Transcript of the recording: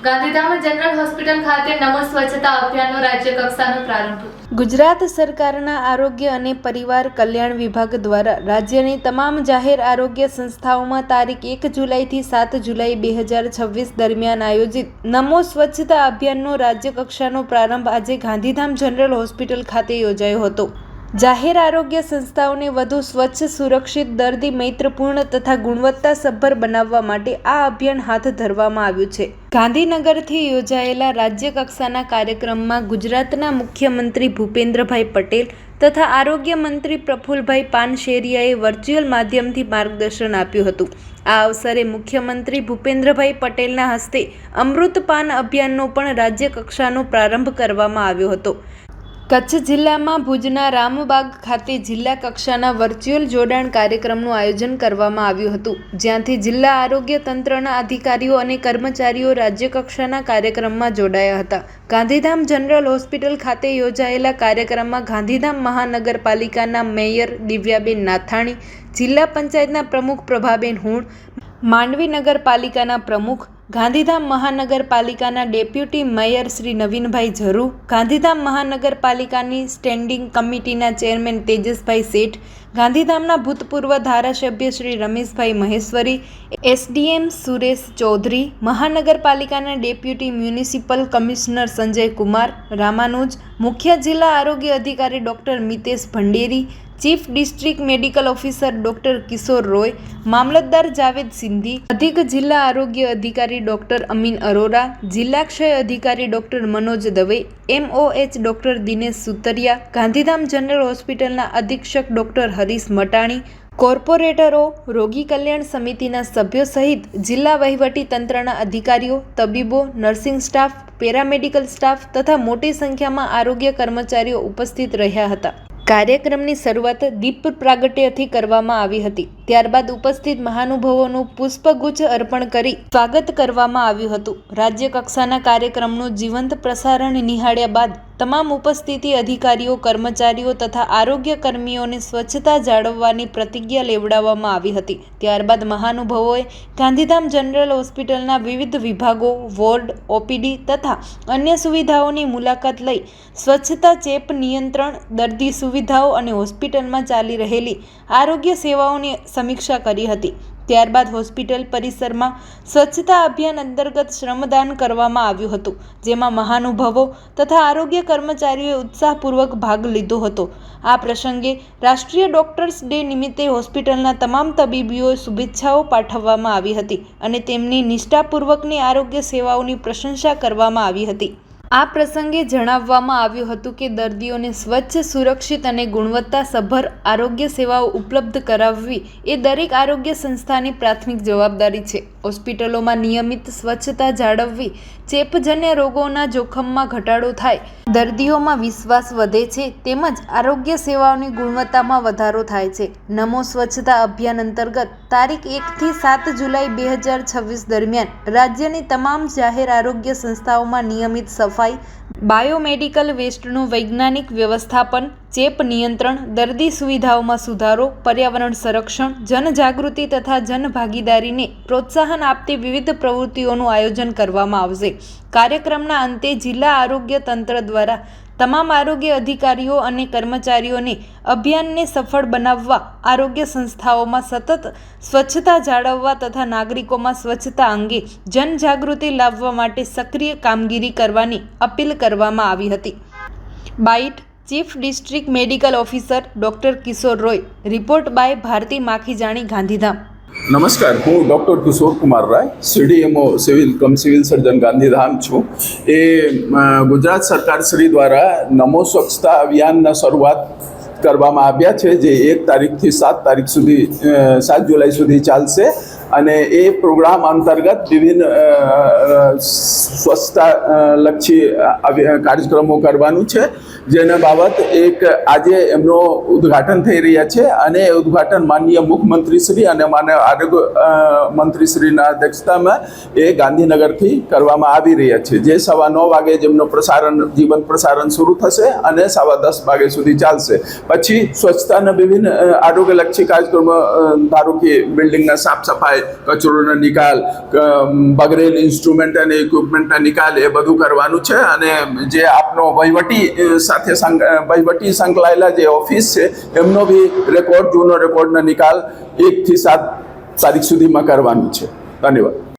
Gandhidham general hospital ખાતે નમો સ્વચ્છતા અભિયાનનો રાજ્ય કક્ષાનો પ્રારંભ। ગુજરાત સરકારના આરોગ્ય અને પરિવાર કલ્યાણ વિભાગ દ્વારા રાજ્યની તમામ જાહેર આરોગ્ય સંસ્થાઓમાં તારીખ 1 જુલાઈથી 7 જુલાઈ 2026 દરમિયાન આયોજિત નમો સ્વચ્છતા અભિયાનનો રાજ્ય કક્ષાનો પ્રારંભ આજે ગાંધીધામ જનરલ હોસ્પિટલ ખાતે યોજાયો હતો। જાહેર આરોગ્ય સંસ્થાઓને વધુ સ્વચ્છ, સુરક્ષિત, દર્દી મૈત્રપૂર્ણ તથા ગુણવત્તાસભર બનાવવા માટે આ અભિયાન હાથ ધરવામાં આવ્યું છે। ગાંધીનગરથી યોજાયેલા રાજ્ય કક્ષાના કાર્યક્રમમાં ગુજરાતના મુખ્યમંત્રી ભૂપેન્દ્રભાઈ પટેલ તથા આરોગ્ય મંત્રી પ્રફુલભાઈ પાનશેરિયાએ વર્ચ્યુઅલ માધ્યમથી માર્ગદર્શન આપ્યું હતું। આ અવસરે મુખ્યમંત્રી ભૂપેન્દ્રભાઈ પટેલના હસ્તે અમૃત પાન અભિયાનનો પણ રાજ્ય કક્ષાનો પ્રારંભ કરવામાં આવ્યો હતો। કચ્છ જિલ્લામાં ભુજના રામબાગ ખાતે જિલ્લા કક્ષાના વર્ચ્યુઅલ જોડાણ કાર્યક્રમનું આયોજન કરવામાં આવ્યું હતું, જ્યાંથી જિલ્લા આરોગ્ય તંત્રના અધિકારીઓ અને કર્મચારીઓ રાજ્ય કક્ષાના કાર્યક્રમમાં જોડાયા હતા। ગાંધીધામ જનરલ હોસ્પિટલ ખાતે યોજાયેલા કાર્યક્રમમાં ગાંધીધામ મહાનગરપાલિકાના મેયર દિવ્યાબેન નાથાણી, જિલ્લા પંચાયતના પ્રમુખ પ્રભાબેન હુણ, માંડવી નગરપાલિકાના પ્રમુખ, ગાંધીધામ મહાનગરપાલિકાના ડેપ્યુટી મેયર શ્રી નવીનભાઈ ઝરુ, ગાંધીધામ મહાનગરપાલિકાની સ્ટેન્ડિંગ કમિટીના ચેરમેન તેજસભાઈ શેઠ, ગાંધીધામના ભૂતપૂર્વ ધારાસભ્ય શ્રી રમેશભાઈ મહેશ્વરી, એસડીએમ સુરેશ ચૌધરી, મહાનગરપાલિકાના deputy municipal commissioner Sanjay Kumar Ramanuj, મુખ્ય જિલ્લા આરોગ્ય અધિકારી doctor Mitesh Bhanderi, chief district medical officer doctor કિશોર રોય, મામલતદાર જાવેદ સિંધી, અધિક જિલ્લા આરોગ્ય અધિકારી ડૉક્ટર અમીન અરોરા, જિલ્લા ક્ષય અધિકારી doctor Manoj Dave, MOH doctor Dinesh Sutaria, Gandhidham general હોસ્પિટલના અધિક્ષક ડૉક્ટર હરીશ મટાણી, કોર્પોરેટરો, રોગી કલ્યાણ સમિતિના સભ્યો સહિત જિલ્લા વહીવટી તંત્રના અધિકારીઓ, તબીબો, નર્સિંગ સ્ટાફ, પેરામેડિકલ સ્ટાફ તથા મોટી સંખ્યામાં આરોગ્ય કર્મચારીઓ ઉપસ્થિત રહ્યા હતા। કાર્યક્રમની શરૂઆત દીપ પ્રાગટ્યથી કરવામાં આવી હતી। ત્યારબાદ ઉપસ્થિત મહાનુભાવોનું પુષ્પગુચ્છ અર્પણ કરી સ્વાગત કરવામાં આવ્યું હતું। રાજ્ય કક્ષાના કાર્યક્રમનું જીવંત પ્રસારણ નિહાળ્યા બાદ તમામ ઉપસ્થિત અધિકારીઓ, કર્મચારીઓ તથા આરોગ્ય કર્મીઓને સ્વચ્છતા જાળવવાની પ્રતિજ્ઞા લેવડાવવામાં આવી હતી। ત્યારબાદ મહાનુભાવોએ ગાંધીધામ જનરલ હોસ્પિટલના વિવિધ વિભાગો, વોર્ડ, OPD તથા અન્ય સુવિધાઓની મુલાકાત લઈ સ્વચ્છતા, ચેપ નિયંત્રણ, દર્દી સુવિધાઓ અને હોસ્પિટલમાં ચાલી રહેલી આરોગ્ય સેવાઓની સમીક્ષા કરી હતી। ત્યારબાદ હોસ્પિટલ પરિસરમાં સ્વચ્છતા અભિયાન અંતર્ગત શ્રમદાન કરવામાં આવ્યું હતું, જેમાં મહાનુભાવો તથા આરોગ્ય કર્મચારીઓએ ઉત્સાહપૂર્વક ભાગ લીધો હતો। આ પ્રસંગે રાષ્ટ્રીય ડોક્ટર્સ ડે નિમિત્તે હોસ્પિટલના તમામ તબીબોએ શુભેચ્છાઓ પાઠવવામાં આવી હતી અને તેમની નિષ્ઠાપૂર્વકની આરોગ્ય સેવાઓની પ્રશંસા કરવામાં આવી હતી। આ પ્રસંગે જણાવવામાં આવ્યું હતું કે દર્દીઓને સ્વચ્છ, સુરક્ષિત અને ગુણવત્તાસભર આરોગ્ય સેવાઓ ઉપલબ્ધ કરાવવી એ દરેક આરોગ્ય સંસ્થાની પ્રાથમિક જવાબદારી છે। હોસ્પિટલોમાં નિયમિત સ્વચ્છતા જાળવવી ચેપજન્ય રોગોના જોખમમાં ઘટાડો થાય, દર્દીઓમાં વિશ્વાસ વધે છે તેમજ આરોગ્ય સેવાઓની ગુણવત્તામાં વધારો થાય છે। નમો સ્વચ્છતા અભિયાન અંતર્ગત તારીખ 1 થી 7 જુલાઈ 2026 દરમિયાન રાજ્યની તમામ જાહેર આરોગ્ય સંસ્થાઓમાં નિયમિત સફાઈ, બાયોમેડિકલ વેસ્ટનું વૈજ્ઞાનિક વ્યવસ્થાપન, ચેપ નિયંત્રણ, દર્દી સુવિધાઓમાં સુધારો, પર્યાવરણ સંરક્ષણ, જનજાગૃતિ તથા જનભાગીદારીને પ્રોત્સાહન આપતી વિવિધ પ્રવૃત્તિઓનું આયોજન કરવામાં આવશે। કાર્યક્રમના અંતે જિલ્લા આરોગ્ય તંત્ર દ્વારા તમામ આરોગ્ય અધિકારીઓ અને કર્મચારીઓને અભિયાનને સફળ બનાવવા, આરોગ્ય સંસ્થાઓમાં સતત સ્વચ્છતા જાળવવા તથા નાગરિકોમાં સ્વચ્છતા અંગે જનજાગૃતિ લાવવા માટે સક્રિય કામગીરી કરવાની અપીલ કરવામાં આવી હતી। Bite chief district medical officer doctor Kishore Roy. Report by Bharti Makhijani, Gandhidham. નમસ્કાર, હું doctor Kishore Kumar Rai, CDMO civil surgeon Gandhidham છું। એ ગુજરાત સરકાર શ્રી દ્વારા નમો સ્વચ્છતા અભિયાનના શરૂઆત કરવામાં આવ્યા છે, જે 1 તારીખથી 7 તારીખ સુધી 7 જુલાઈ સુધી ચાલશે અને એ પ્રોગ્રામ અંતર્ગત વિભિન્ન સ્વચ્છતા લક્ષી કાર્યક્રમો કરવાનું છે, જેના બાબત એક આજે એમનો ઉદ્ઘાટન થઈ રહ્યા છે અને એ ઉદ્ઘાટન માનનીય મુખ્યમંત્રીશ્રી અને માનનીય આરોગ્ય મંત્રીશ્રીના અધ્યક્ષતામાં એ ગાંધીનગરથી કરવામાં આવી રહ્યા છે, જે 9:15 વાગે જેમનો જીવંત પ્રસારણ શરૂ થશે અને 10:15 વાગે સુધી ચાલશે। પછી સ્વચ્છતાના વિભિન્ન આરોગ્યલક્ષી કાર્યક્રમો, ધારો કે બિલ્ડિંગના સાફ સફાઈ, હોય, કચરોનો નિકાલ, બગડેલ ઇન્સ્ટ્રુમેન્ટ અને ઇક્વિપમેન્ટના નિકાલ, એ બધું કરવાનું છે. અને જે આપનો વહીવટી સંકળાયેલા જે ઓફિસ છે એમનો બી રેકોર્ડ, જૂનો રેકોર્ડનો નિકાલ 1 થી 7 તારીખ સુધીમાં કરવાનું છે. ધન્યવાદ.